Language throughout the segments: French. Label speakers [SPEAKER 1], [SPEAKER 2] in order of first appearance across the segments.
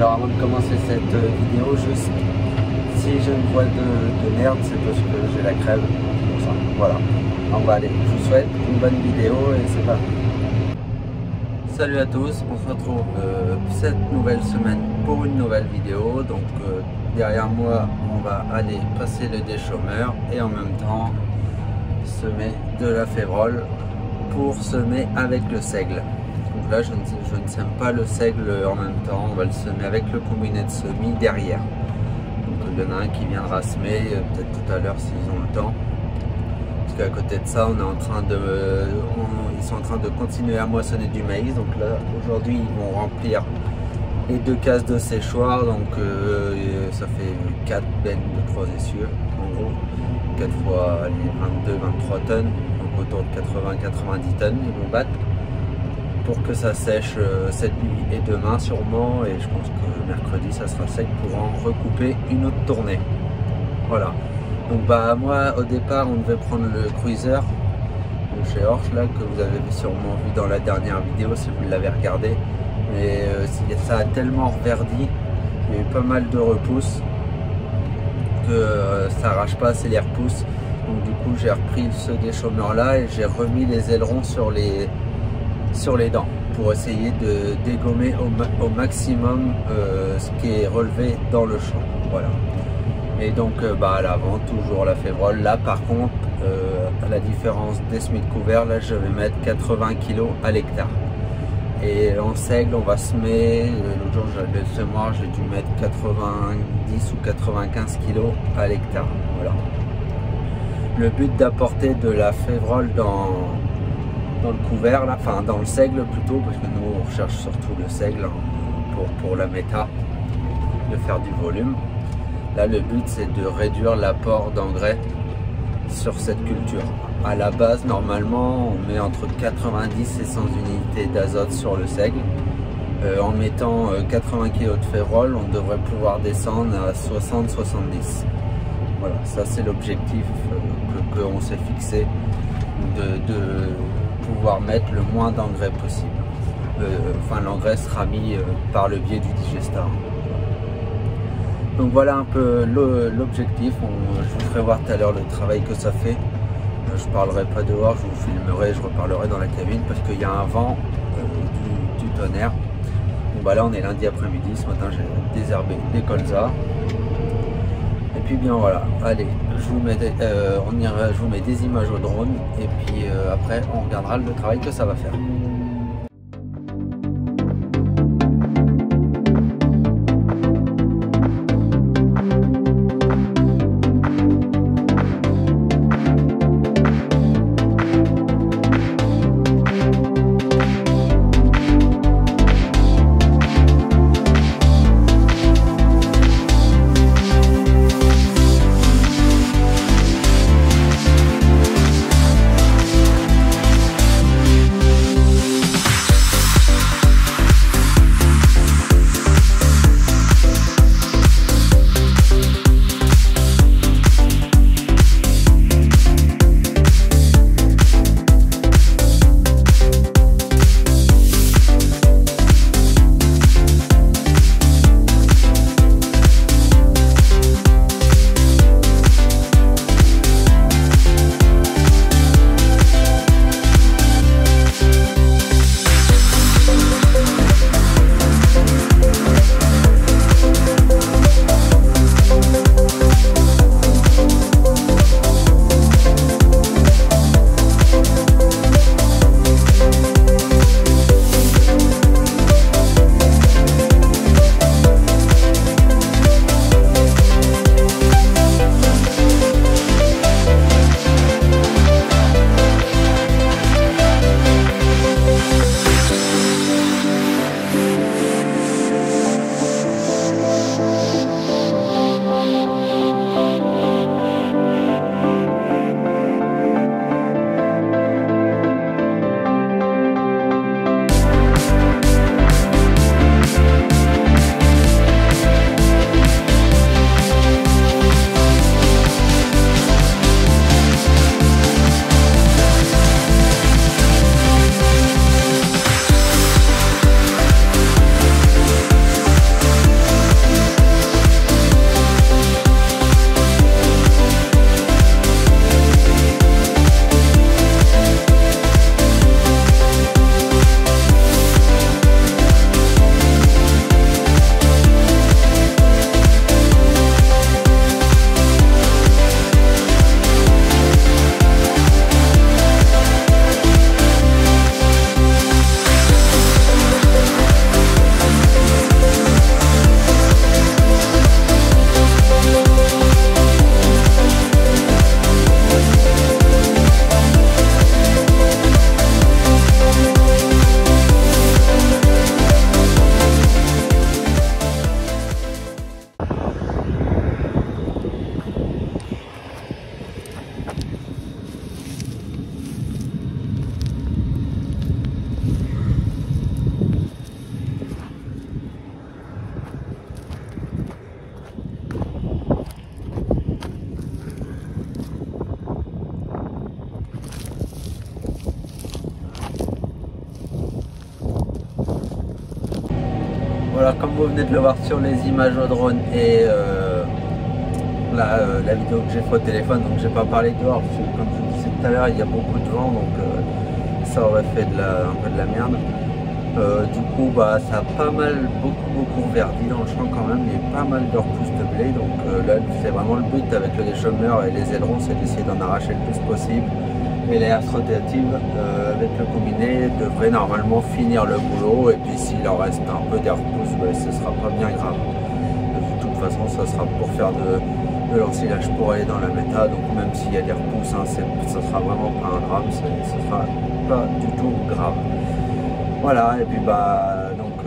[SPEAKER 1] Alors avant de commencer cette vidéo, juste si j'ai une voix de merde, c'est parce que j'ai la crève, comme ça, voilà. Donc bah allez, je vous souhaite une bonne vidéo et c'est parti. Salut à tous, on se retrouve cette nouvelle semaine pour une nouvelle vidéo. Donc derrière moi, on va aller passer le déchômeur et en même temps semer de la févrole pour semer avec le seigle. Donc là, je ne sème pas le seigle en même temps, on va le semer avec le combiné de semis derrière. Donc il y en a un qui viendra semer, peut-être tout à l'heure s'ils ont le temps. Parce qu'à côté de ça, on est en train ils sont en train de continuer à moissonner du maïs. Donc là, aujourd'hui, ils vont remplir les 2 cases de séchoir. Donc ça fait 4 bennes de 3 essieux, en gros. 4 fois 22-23 tonnes, donc autour de 80-90 tonnes, ils vont battre pour que ça sèche cette nuit et demain sûrement, et je pense que mercredi ça sera sec pour en recouper une autre tournée. Voilà, donc bah moi au départ on devait prendre le cruiser de chez Horsch là, que vous avez sûrement vu dans la dernière vidéo si vous l'avez regardé, mais ça a tellement reverdi, il y a eu pas mal de repousses que ça arrache pas assez les repousses. Donc du coup j'ai repris ce déchômeur là et j'ai remis les ailerons sur les dents pour essayer de dégommer au maximum ce qui est relevé dans le champ. Voilà. Et donc bah à l'avant toujours la févrole. Là par contre à la différence des semis de couvert, là je vais mettre 80 kg à l'hectare. Et en seigle, on va semer, l'autre jour j'avais le semoir, j'ai dû mettre 90 ou 95 kg à l'hectare. Voilà. Le but d'apporter de la févrole dans le couvert, là, enfin dans le seigle plutôt, parce que nous on recherche surtout le seigle pour la méta, de faire du volume. Là le but c'est de réduire l'apport d'engrais sur cette culture. À la base, normalement, on met entre 90 et 100 unités d'azote sur le seigle. En mettant 80 kg de févrole, on devrait pouvoir descendre à 60-70. Voilà, ça c'est l'objectif qu'on s'est fixé, de pouvoir mettre le moins d'engrais possible. Enfin, l'engrais sera mis par le biais du digestat. Donc voilà un peu l'objectif. Je vous ferai voir tout à l'heure le travail que ça fait. Je parlerai pas dehors, je vous filmerai, je reparlerai dans la cabine parce qu'il y a un vent du tonnerre. Donc bah là on est lundi après-midi, ce matin j'ai désherbé des colzas. Et puis bien voilà, allez, je vous mets des images au drone et puis après on regardera le travail que ça va faire. Voilà, comme vous venez de le voir sur les images au drone et la vidéo que j'ai fait au téléphone, donc j'ai pas parlé dehors, parce que comme je vous disais tout à l'heure, il y a beaucoup de vent, donc ça aurait fait un peu de la merde. Du coup, ça a pas mal, beaucoup verdi dans le champ quand même, il y a pas mal de repousses de blé, donc là c'est vraiment le but avec les chômeurs et les ailerons, c'est d'essayer d'en arracher le plus possible. Et les herses rotatives avec le combiné devraient normalement finir le boulot, et puis s'il en reste un peu des repousses, ce sera pas bien grave. De toute façon, ça sera pour faire de l'ensilage pour aller dans la méta, donc même s'il y a des repousses, hein, ça sera vraiment pas un drame, ce sera pas du tout grave. Voilà, et puis donc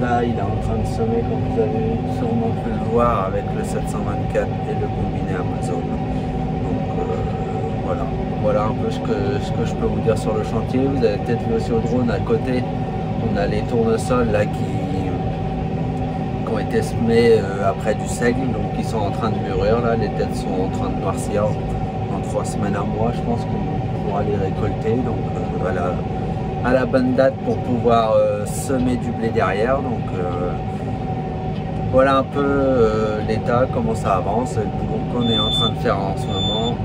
[SPEAKER 1] là il est en train de semer, comme vous avez sûrement pu le voir, avec le 724 et le combiné Amazon. Donc voilà un peu ce que je peux vous dire sur le chantier. Vous avez peut-être vu aussi au drone à côté, on a les tournesols là qui ont été semés après du seigle, donc ils sont en train de mûrir là, les têtes sont en train de noircir. Dans 3 semaines à mois, je pense qu'on pourra les récolter, donc voilà, à la bonne date pour pouvoir semer du blé derrière. Donc voilà un peu l'état, comment ça avance, le boulot qu'on est en train de faire en ce moment.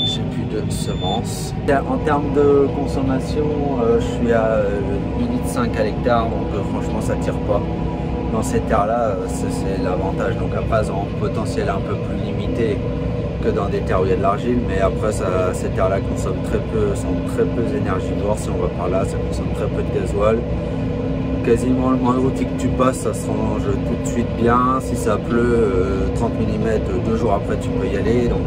[SPEAKER 1] J'ai plus de semences. En termes de consommation, je suis à 8,5 litres à l'hectare, donc franchement ça tire pas. Dans ces terres-là, c'est l'avantage. Donc après, elles ont un potentiel un peu plus limité que dans des terres où il y a de l'argile, mais après ces terres-là consomment très peu, sont très peu énergivores. Si on va par là, ça consomme très peu de gasoil. Quasiment le moindre outil que tu passes, ça se range tout de suite bien. Si ça pleut 30 mm, 2 jours après tu peux y aller. Donc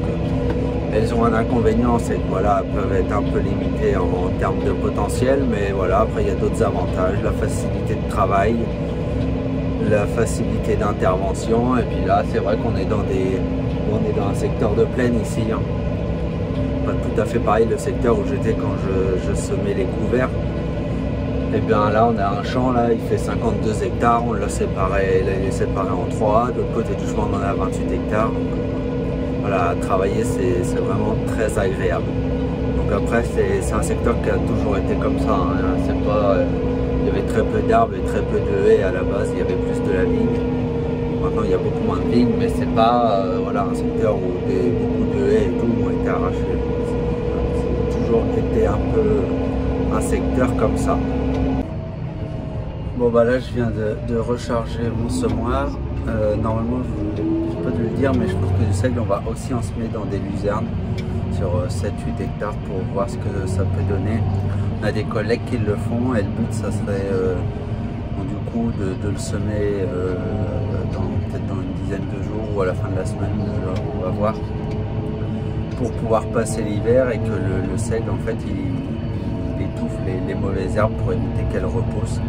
[SPEAKER 1] elles ont un inconvénient, c'est que voilà, elles peuvent être un peu limitées en termes de potentiel, mais voilà, après il y a d'autres avantages, la facilité de travail, la facilité d'intervention, et puis là c'est vrai qu'on est dans un secteur de plaine ici, hein. Pas tout à fait pareil le secteur où j'étais quand je semais les couverts. Et bien là on a un champ, là il fait 52 hectares, on l'a séparé, il est séparé en 3, de l'autre côté du chemin on en a 28 hectares. Voilà, travailler c'est vraiment très agréable. Donc après c'est un secteur qui a toujours été comme ça, hein. C'est pas, il y avait très peu d'arbres et très peu de haies à la base, il y avait plus de la vigne. Maintenant il y a beaucoup moins de vignes, mais c'est pas voilà, un secteur où beaucoup de haies et tout ont été arrachées. C'est toujours été un peu un secteur comme ça. Bon là je viens de recharger mon semoir. Normalement je peux te le dire, mais je pense que du seigle on va aussi en semer dans des luzernes sur 7-8 hectares pour voir ce que ça peut donner. On a des collègues qui le font et le but ça serait du coup de le semer peut-être dans une dizaine de jours ou à la fin de la semaine, on va voir, pour pouvoir passer l'hiver et que le seigle en fait il étouffe les mauvaises herbes pour éviter qu'elles repoussent.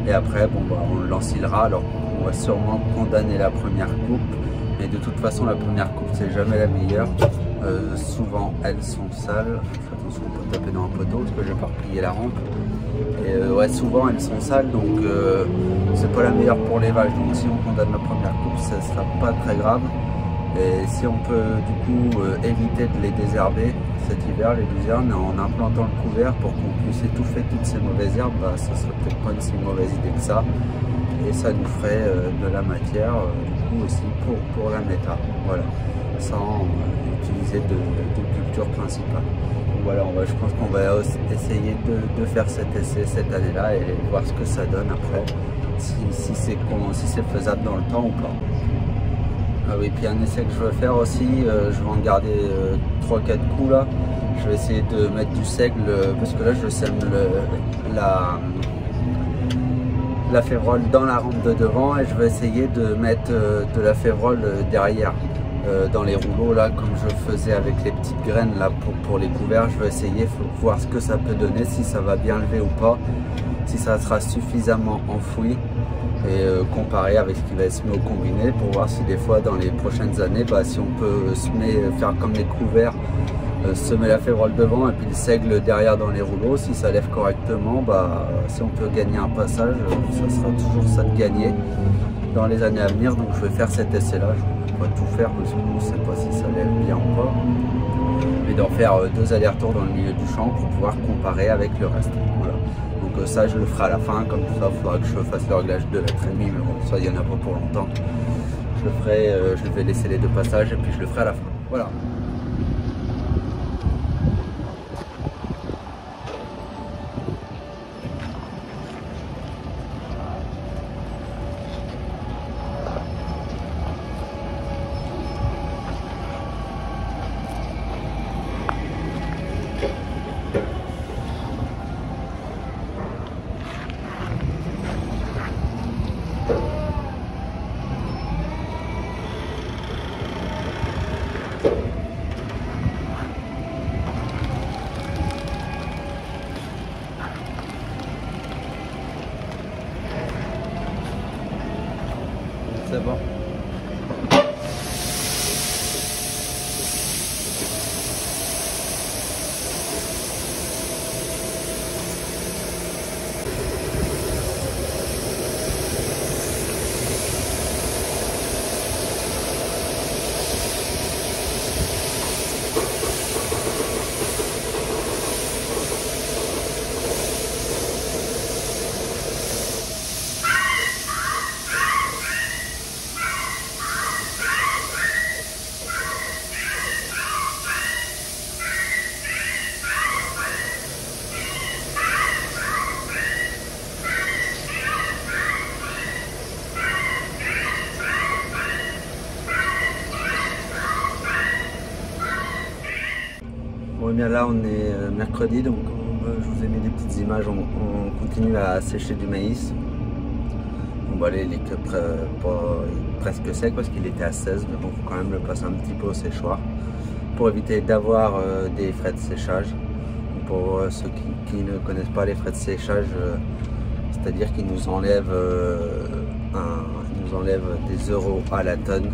[SPEAKER 1] Et après on l'ensilera. Alors on va sûrement condamner la première coupe, mais de toute façon la première coupe c'est jamais la meilleure. Souvent elles sont sales. Fais attention, on peut taper dans un poteau parce que j'ai pas replié la rampe. Et ouais, souvent elles sont sales, donc c'est pas la meilleure pour les vaches. Donc si on condamne la première coupe, ça sera pas très grave. Et si on peut du coup éviter de les désherber cet hiver, les luzernes, en implantant le couvert pour qu'on puisse étouffer toutes ces mauvaises herbes, ça serait peut-être pas une si mauvaise idée que ça. Et ça nous ferait de la matière du coup aussi pour la méta, voilà, sans utiliser de culture principale. Donc voilà, je pense qu'on va essayer de faire cet essai cette année-là et voir ce que ça donne après, si c'est faisable dans le temps ou pas. Ah oui, puis un essai que je veux faire aussi, je vais en garder 3-4 coups là. Je vais essayer de mettre du seigle, parce que là je sème la févrole dans la rampe de devant, et je vais essayer de mettre de la févrole derrière, dans les rouleaux là, comme je faisais avec les petites graines là pour les couverts. Je vais essayer, voir ce que ça peut donner, si ça va bien lever ou pas, si ça sera suffisamment enfoui, et comparer avec ce qui va être semé au combiné, pour voir si des fois dans les prochaines années, si on peut faire comme les couverts, semer la févrole devant et puis le seigle derrière dans les rouleaux. Si ça lève correctement, si on peut gagner un passage, ça sera toujours ça de gagner dans les années à venir. Donc je vais faire cet essai là, je ne vais pas tout faire parce que je ne sais pas si ça lève bien ou pas, mais d'en faire 2 allers-retours dans le milieu du champ pour pouvoir comparer avec le reste. Voilà. Donc ça je le ferai à la fin, comme ça il faudra que je fasse le réglage de la trémie, mais bon ça il y en a pas pour longtemps. Je le ferai, je vais laisser les deux passages et puis je le ferai à la fin. Voilà. C'est bon. Bon, bien là on est mercredi, donc je vous ai mis des petites images, on continue à sécher du maïs. Bon, bah, il est presque sec parce qu'il était à 16, mais bon, il faut quand même le passer un petit peu au séchoir pour éviter d'avoir des frais de séchage. Pour ceux qui ne connaissent pas les frais de séchage, c'est-à-dire qu'ils nous enlèvent des euros à la tonne.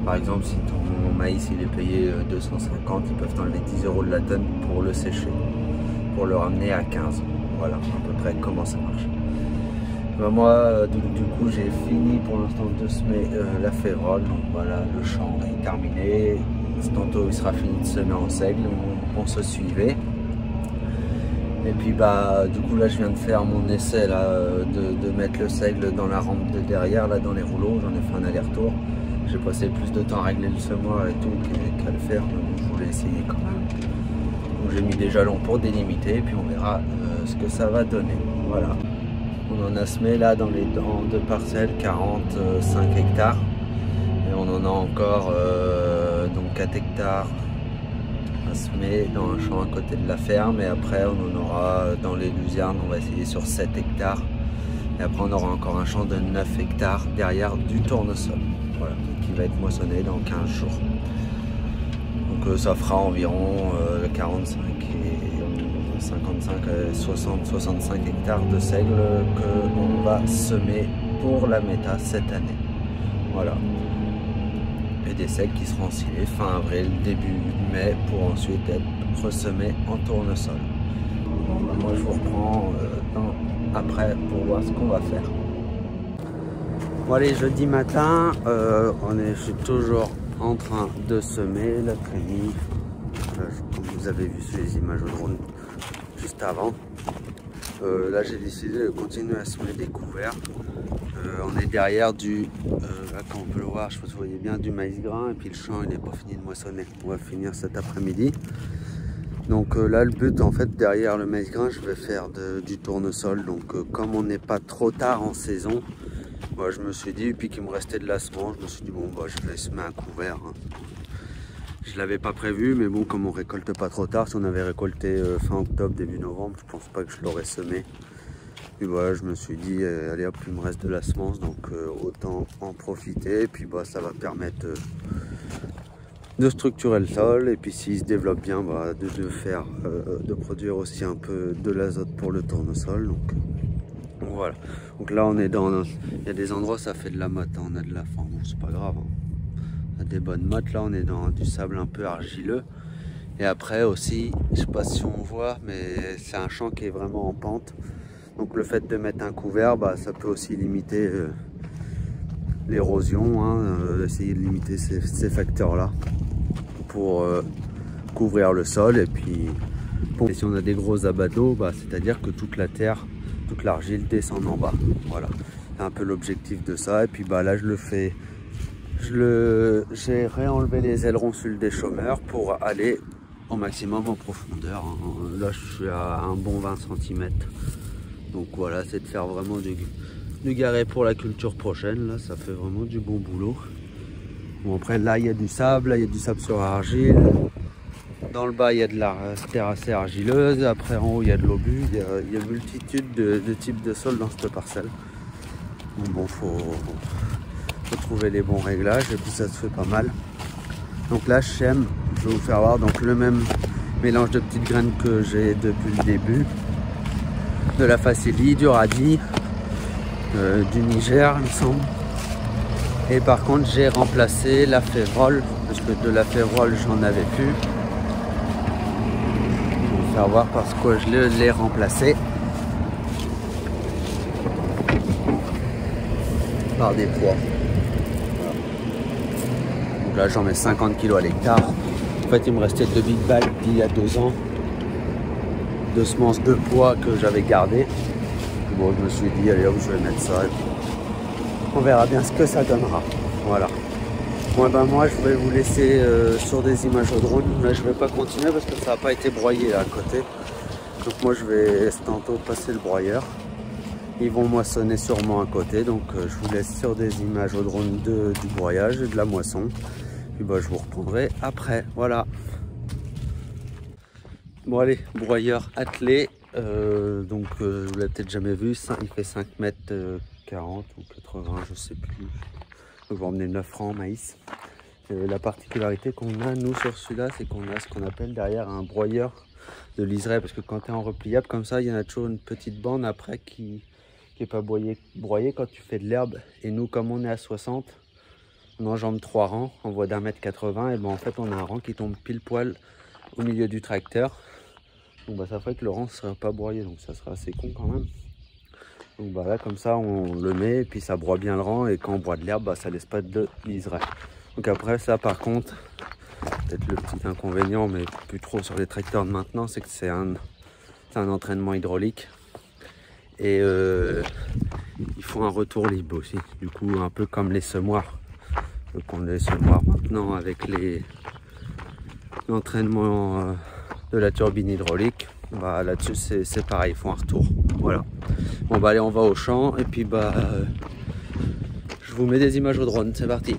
[SPEAKER 1] Par exemple, si ton maïs il est payé 250, ils peuvent t'enlever 10 euros de la tonne pour le sécher, pour le ramener à 15. Voilà à peu près comment ça marche. Ben moi, du coup, j'ai fini pour l'instant de semer la févrole. Donc voilà, le champ est terminé. Tantôt, il sera fini de semer en seigle. On se suivait. Et puis bah du coup là je viens de faire mon essai là, de mettre le seigle dans la rampe de derrière, là dans les rouleaux. J'en ai fait un aller-retour. J'ai passé plus de temps à régler le semoir et tout qu'à le faire, mais je voulais essayer quand même. Donc j'ai mis des jalons pour délimiter et puis on verra ce que ça va donner. Voilà. On en a semé là dans deux parcelles, 45 hectares. Et on en a encore donc 4 hectares à semer dans un champ à côté de la ferme. Et après on en aura dans les luzernes, on va essayer sur 7 hectares. Et après on aura encore un champ de 9 hectares derrière du tournesol. Voilà, qui va être moissonné dans 15 jours. Donc ça fera environ 45 et 55, 60, 65 hectares de seigle que l'on va semer pour la méta cette année. Voilà. Et des seigles qui seront ensilés fin avril, début mai pour ensuite être ressemés en tournesol. Bon, ben moi je vous reprends après pour voir ce qu'on va faire. Bon allez, jeudi matin, je suis toujours en train de semer la trémie, comme vous avez vu sur les images au drone juste avant. Là j'ai décidé de continuer à semer des couverts. On est derrière là comme on peut le voir, je sais pas si vous voyez bien, du maïs grain, et puis le champ il n'est pas fini de moissonner. On va finir cet après-midi. Donc là le but en fait derrière le maïs grain, je vais faire du tournesol. Donc comme on n'est pas trop tard en saison, moi, je me suis dit, puis qu'il me restait de la semence, je me suis dit bon bah je vais semer un couvert. Hein. Je l'avais pas prévu, mais bon comme on récolte pas trop tard, si on avait récolté fin octobre, début novembre, je pense pas que je l'aurais semé. Puis voilà, je me suis dit allez hop, il me reste de la semence, donc autant en profiter. Et puis bah ça va permettre de structurer le sol, et puis s'il se développe bien, bah, de produire aussi un peu de l'azote pour le tournesol. Donc voilà. Donc là on est il y a des endroits ça fait de la motte, hein. On a de la fin, bon c'est pas grave. Hein. On a des bonnes mottes, là on est dans du sable un peu argileux. Et après aussi, je sais pas si on voit, mais c'est un champ qui est vraiment en pente. Donc le fait de mettre un couvert, bah, ça peut aussi limiter l'érosion, hein, essayer de limiter ces facteurs-là pour couvrir le sol. Et puis si on a des gros abats d'eau, bah, c'est-à-dire que toute la terre toute l'argile descende en bas. Voilà, c'est un peu l'objectif de ça. Et puis bah là je le fais, j'ai réenlevé les ailerons sur le déchômeur pour aller au maximum en profondeur. Là je suis à un bon 20 cm. Donc voilà, c'est de faire vraiment du garé pour la culture prochaine. Là ça fait vraiment du bon boulot. Bon après là il y a du sable, là il y a du sable sur argile. Dans le bas il y a de la terre assez argileuse. Après en haut il y a de l'obus. Il y a multitude de types de sol dans cette parcelle. Donc bon, faut trouver les bons réglages et puis ça se fait pas mal. Donc là je sème, je vais vous faire voir donc le même mélange de petites graines que j'ai depuis le début. De la facélie, du radis, du Niger il me semble. Et par contre j'ai remplacé la févrole, parce que de la févrole j'en avais plus. Je vais vous faire voir parce que je l'ai remplacé par des pois. Voilà. Donc là j'en mets 50 kg à l'hectare. En fait il me restait 2 big bags d'il y a 2 ans. De semences de pois que j'avais gardées. Bon je me suis dit allez hop je vais mettre ça et puis on verra bien ce que ça donnera. Voilà. Bon, ben moi je vais vous laisser sur des images au drone. Là je vais pas continuer parce que ça n'a pas été broyé à côté. Donc moi je vais tantôt passer le broyeur. Ils vont moissonner sûrement à côté. Donc je vous laisse sur des images au drone du broyage et de la moisson. Puis bah, je vous reprendrai après. Voilà. Bon allez, broyeur attelé. Donc vous l'avez peut-être jamais vu. Il fait 5 mètres 40 ou 80, je sais plus. Donc on va emmener 9 francs maïs. La particularité qu'on a nous sur celui-là, c'est qu'on a ce qu'on appelle derrière un broyeur de liseré, parce que quand tu es en repliable comme ça, il y en a toujours une petite bande après qui n'est pas broyée quand tu fais de l'herbe. Et nous, comme on est à 60, on enjambe 3 rangs en voie d'1 mètre 80, et ben en fait on a un rang qui tombe pile poil au milieu du tracteur. Donc bah, ça ferait que le rang ne serait pas broyé, donc ça serait assez con quand même. Donc bah là comme ça on le met et puis ça broie bien le rang, et quand on broie de l'herbe, bah, ça laisse pas de liseré. Donc après ça par contre, peut-être le petit inconvénient, mais plus trop sur les tracteurs de maintenant, c'est que c'est un entraînement hydraulique. Et il faut un retour libre aussi, du coup un peu comme les semoirs. Donc on a les semoirs maintenant avec l'entraînement de la turbine hydraulique. Bah là-dessus c'est pareil, il faut un retour. Voilà. Bon bah allez, on va au champ et puis bah je vous mets des images au drone, c'est parti.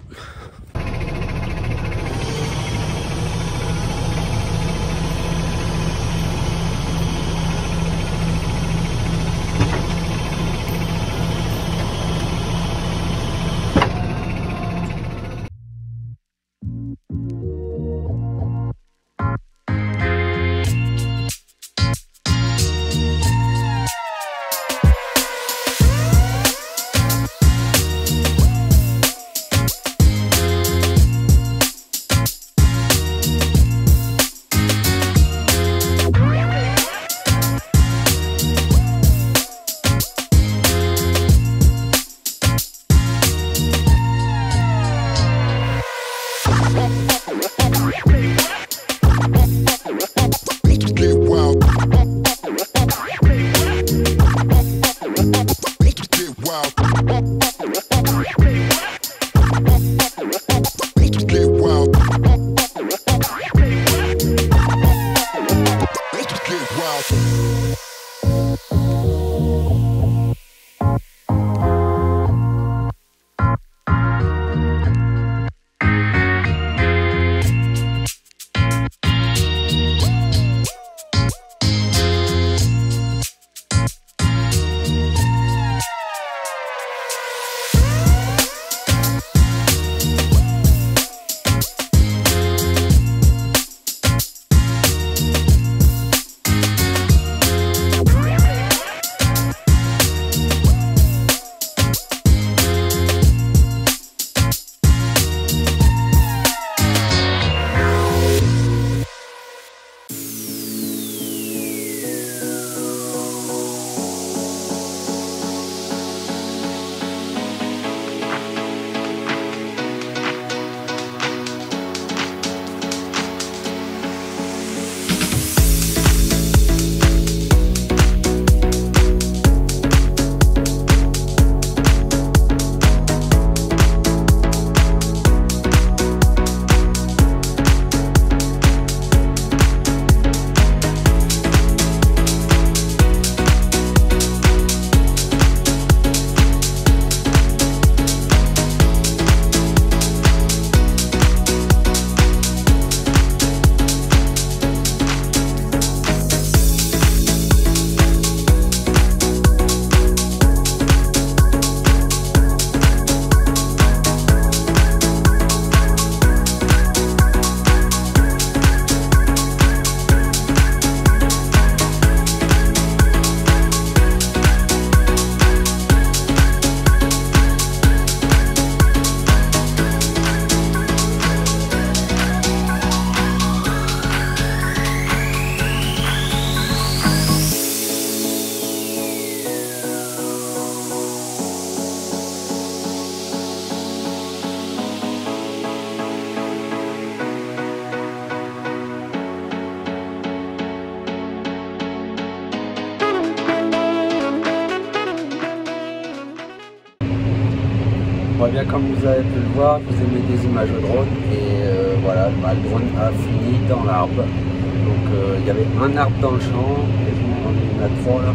[SPEAKER 1] bien comme vous avez pu le voir, je vous ai mis des images au drone et voilà, le drone a fini dans l'arbre. Donc il y avait un arbre dans le champ, et bon, il y en a trois là.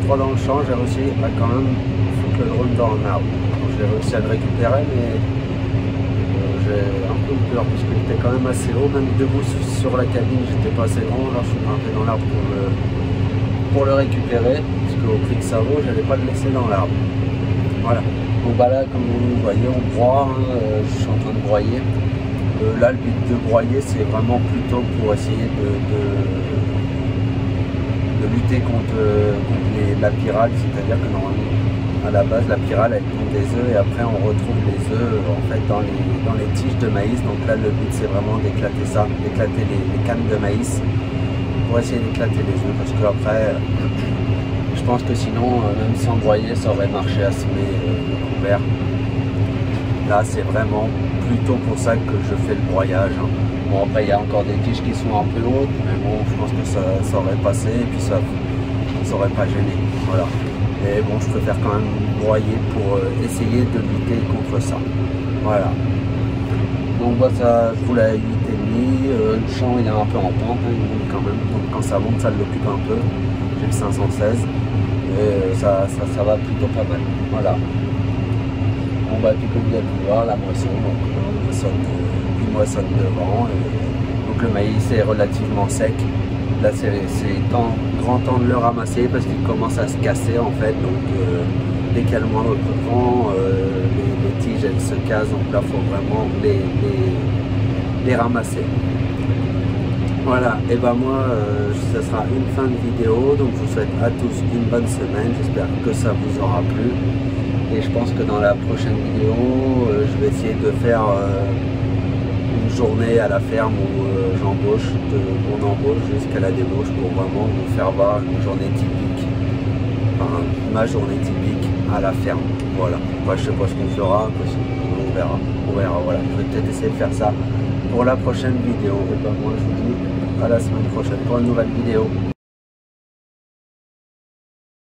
[SPEAKER 1] Trois dans le champ, j'ai réussi à quand même foutre le drone dans un arbre. Donc j'ai réussi à le récupérer, mais j'ai un peu peur parce qu'il était quand même assez haut, même debout sur la cabine, j'étais pas assez grand, là je suis grimpé dans l'arbre pour le récupérer, parce qu'au prix que ça vaut, j'allais pas le laisser dans l'arbre. Voilà. Donc bah là, comme vous voyez, on broie, je suis en train de broyer. Là, le but de broyer, c'est vraiment plutôt pour essayer de lutter contre la pyrale, c'est-à-dire que normalement, à la base, la pyrale, elle pond des œufs et après, on retrouve les œufs en fait dans les tiges de maïs. Donc là, le but, c'est vraiment d'éclater ça, d'éclater les cannes de maïs pour essayer d'éclater les œufs, parce que après, je pense que sinon, même sans broyer, ça aurait marché à semer le couvert. Là, c'est vraiment plutôt pour ça que je fais le broyage. Hein. Bon, après, il y a encore des tiges qui sont un peu hautes, mais bon, je pense que ça aurait passé et puis ça aurait pas gêné. Voilà. Et bon, je préfère quand même broyer pour essayer de lutter contre ça. Voilà. Donc, bah, ça, je vous l'avais 8,5. Le champ, il est un peu en pente, hein, il monte quand même. Donc, quand ça monte, ça l'occupe un peu. J'ai le 516. Et ça va plutôt pas mal. Voilà. Bon bah puis comme vous avez pu voir, la moisson, donc il moissonne devant. Donc le maïs est relativement sec. Là c'est grand temps de le ramasser parce qu'il commence à se casser en fait. Donc dès qu'il y a le moindre vent, les tiges elles se cassent. Donc là il faut vraiment les ramasser. Voilà, et ben moi, ça sera une fin de vidéo, donc je vous souhaite à tous une bonne semaine, j'espère que ça vous aura plu. Et je pense que dans la prochaine vidéo, je vais essayer de faire une journée à la ferme où j'embauche, de mon embauche jusqu'à la débauche pour vraiment vous faire voir une journée typique, enfin, ma journée typique à la ferme. Voilà, moi je sais pas ce qu'on fera, on verra, voilà, je vais peut-être essayer de faire ça pour la prochaine vidéo. Et ben moi je vous dis à la semaine prochaine pour une nouvelle vidéo.